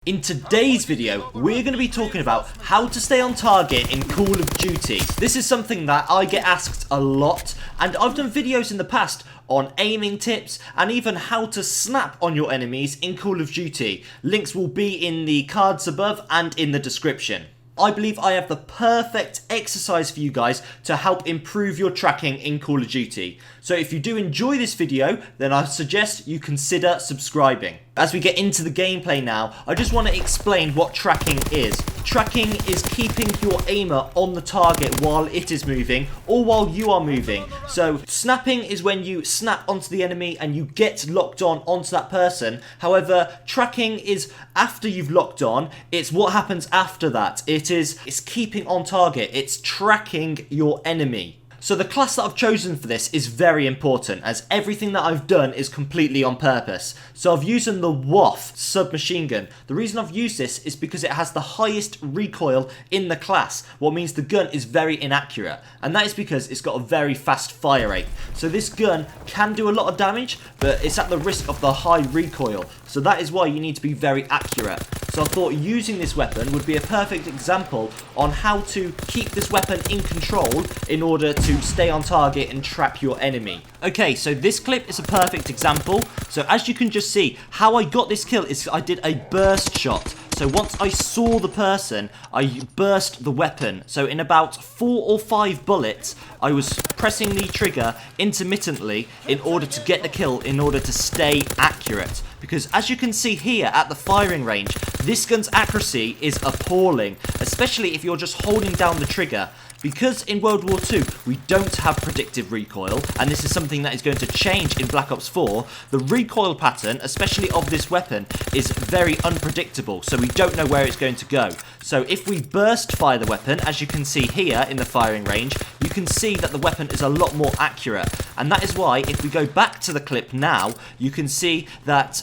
In today's video, we're going to be talking about how to stay on target in Call of Duty. This is something that I get asked a lot, and I've done videos in the past on aiming tips and even how to snap on your enemies in Call of Duty. Links will be in the cards above and in the description. I believe I have the perfect exercise for you guys to help improve your tracking in Call of Duty. So if you do enjoy this video, then I suggest you consider subscribing. As we get into the gameplay now, I just want to explain what tracking is. Tracking is keeping your aimer on the target while it is moving or while you are moving. So snapping is when you snap onto the enemy and you get locked on onto that person. However, tracking is after you've locked on. It's what happens after that. It's keeping on target. It's tracking your enemy. So the class that I've chosen for this is very important, as everything that I've done is completely on purpose. So I've used the WWII submachine gun. The reason I've used this is because it has the highest recoil in the class, what means the gun is very inaccurate, and that is because it's got a very fast fire rate. So this gun can do a lot of damage, but it's at the risk of the high recoil, so that is why you need to be very accurate. So I thought using this weapon would be a perfect example on how to keep this weapon in control in order to stay on target and trap your enemy. Okay, so this clip is a perfect example. So as you can just see, how I got this kill is I did a burst shot. So once I saw the person, I burst the weapon. So in about 4 or 5 bullets, I was pressing the trigger intermittently in order to get the kill, in order to stay accurate. Because as you can see here at the firing range, this gun's accuracy is appalling, especially if you're just holding down the trigger. Because in World War II, we don't have predictive recoil, and this is something that is going to change in Black Ops 4, the recoil pattern, especially of this weapon, is very unpredictable, so we don't know where it's going to go. So if we burst fire the weapon, as you can see here in the firing range, you can see that the weapon is a lot more accurate. And that is why, if we go back to the clip now, you can see that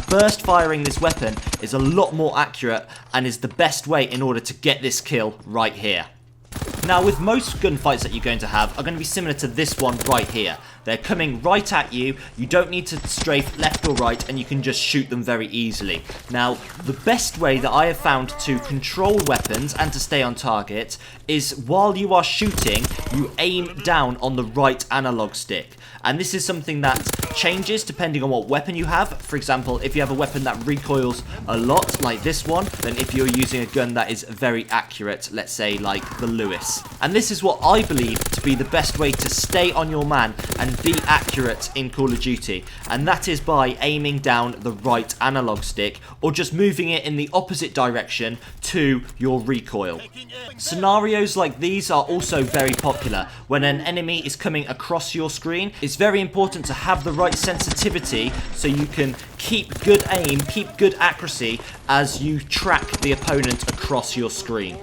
burst firing this weapon is a lot more accurate and is the best way in order to get this kill right here. Now, with most gunfights that you're going to have are going to be similar to this one right here. They're coming right at you, you don't need to strafe left or right, and you can just shoot them very easily. Now, the best way that I have found to control weapons and to stay on target is while you are shooting, you aim down on the right analog stick. And this is something that changes depending on what weapon you have. For example, if you have a weapon that recoils a lot, like this one, then if you're using a gun that is very accurate, let's say like the Lewis. And this is what I believe to be the best way to stay on your man and be accurate in Call of Duty. And that is by aiming down the right analog stick, or just moving it in the opposite direction to your recoil. Scenarios like these are also very popular. When an enemy is coming across your screen, it's very important to have the right sensitivity so you can keep good aim, keep good accuracy as you track the opponent across your screen.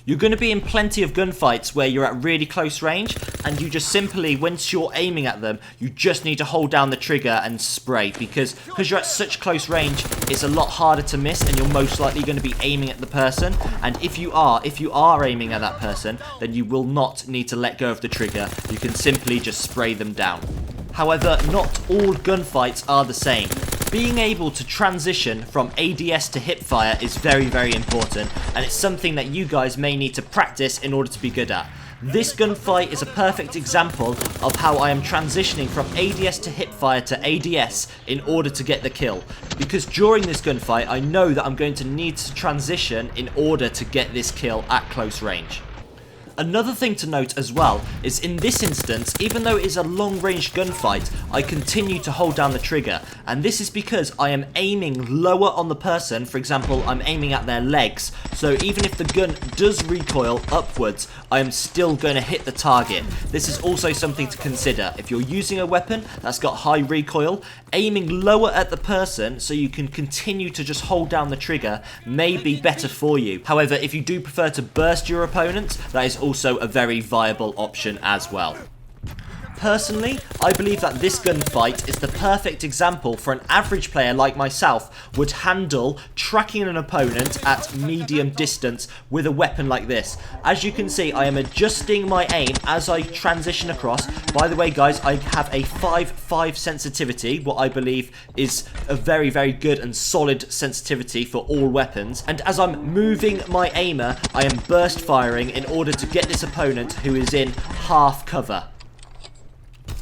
You're going to be in plenty of gunfights where you're at really close range, and you just simply, once you're aiming at them, you just need to hold down the trigger and spray, because you're at such close range, it's a lot harder to miss, and you're most likely going to be aiming at the person. And if you are aiming at that person, then you will not need to let go of the trigger. You can simply just spray them down. However, not all gunfights are the same. Being able to transition from ADS to hipfire is very, very important, and it's something that you guys may need to practice in order to be good at. This gunfight is a perfect example of how I am transitioning from ADS to hipfire to ADS in order to get the kill. Because during this gunfight, I know that I'm going to need to transition in order to get this kill at close range. Another thing to note as well is in this instance, even though it is a long-range gunfight, I continue to hold down the trigger, and this is because I am aiming lower on the person. For example, I'm aiming at their legs, so even if the gun does recoil upwards, I am still going to hit the target. This is also something to consider. If you're using a weapon that's got high recoil, aiming lower at the person so you can continue to just hold down the trigger may be better for you. However, if you do prefer to burst your opponent, that is also a very viable option as well. Personally, I believe that this gunfight is the perfect example for an average player like myself would handle tracking an opponent at medium distance with a weapon like this. As you can see, I am adjusting my aim as I transition across. By the way, guys, I have a 5.5 sensitivity, what I believe is a very, very good and solid sensitivity for all weapons. And as I'm moving my aimer, I am burst firing in order to get this opponent who is in half cover.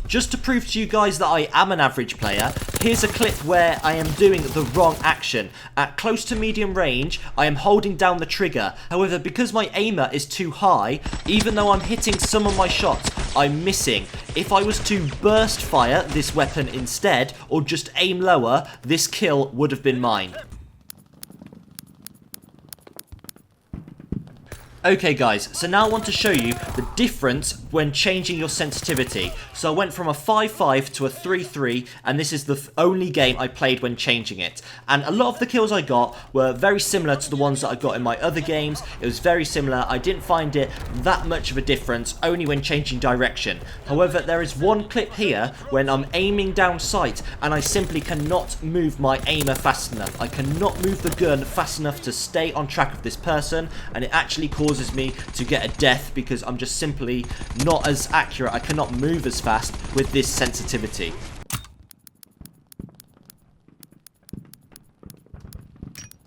Just to prove to you guys that I am an average player, here's a clip where I am doing the wrong action. At close to medium range, I am holding down the trigger. However, because my aimer is too high, even though I'm hitting some of my shots, I'm missing. If I was to burst fire this weapon instead, or just aim lower, this kill would have been mine. Okay guys, so now I want to show you the difference when changing your sensitivity. So I went from a 5.5 to a 3.3, and this is the only game I played when changing it. And a lot of the kills I got were very similar to the ones that I got in my other games. It was very similar. I didn't find it that much of a difference, only when changing direction. However, there is one clip here when I'm aiming down sight and I simply cannot move my aimer fast enough. I cannot move the gun fast enough to stay on track of this person, and it actually causes me to get a death because I'm just simply not as accurate. I cannot move as fast with this sensitivity.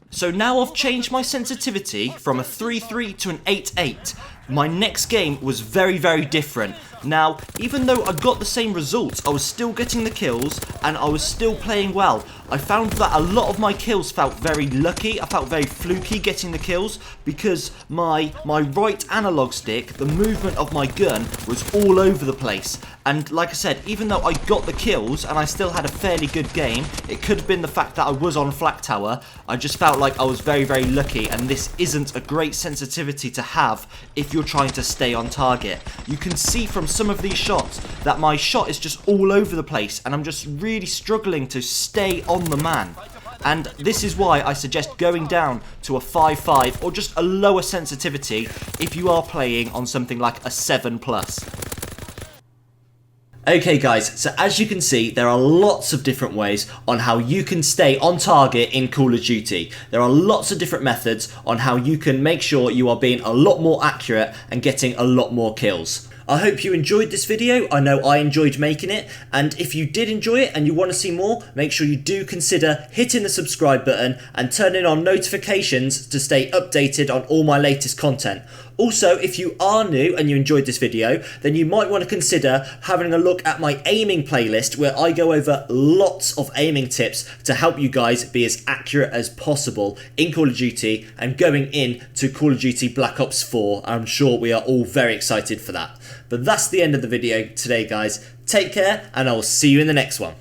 So now I've changed my sensitivity from a 3.3 to an 8.8. My next game was very, very different. Now, even though I got the same results, I was still getting the kills and I was still playing well. I found that a lot of my kills felt very lucky. I felt very fluky getting the kills because my right analog stick, the movement of my gun was all over the place. And like I said, even though I got the kills and I still had a fairly good game, it could have been the fact that I was on Flak Tower. I just felt like I was very, very lucky, and this isn't a great sensitivity to have if you're trying to stay on target. You can see from some of these shots that my shot is just all over the place and I'm just really struggling to stay on the man. And this is why I suggest going down to a 5.5 or just a lower sensitivity if you are playing on something like a 7+. Okay guys, so as you can see, there are lots of different ways on how you can stay on target in Call of Duty. There are lots of different methods on how you can make sure you are being a lot more accurate and getting a lot more kills. I hope you enjoyed this video. I know I enjoyed making it, and if you did enjoy it and you want to see more, make sure you do consider hitting the subscribe button and turning on notifications to stay updated on all my latest content. Also, if you are new and you enjoyed this video, then you might want to consider having a look at my aiming playlist where I go over lots of aiming tips to help you guys be as accurate as possible in Call of Duty and going in to Call of Duty Black Ops 4. I'm sure we are all very excited for that. But that's the end of the video today, guys. Take care, and I will see you in the next one.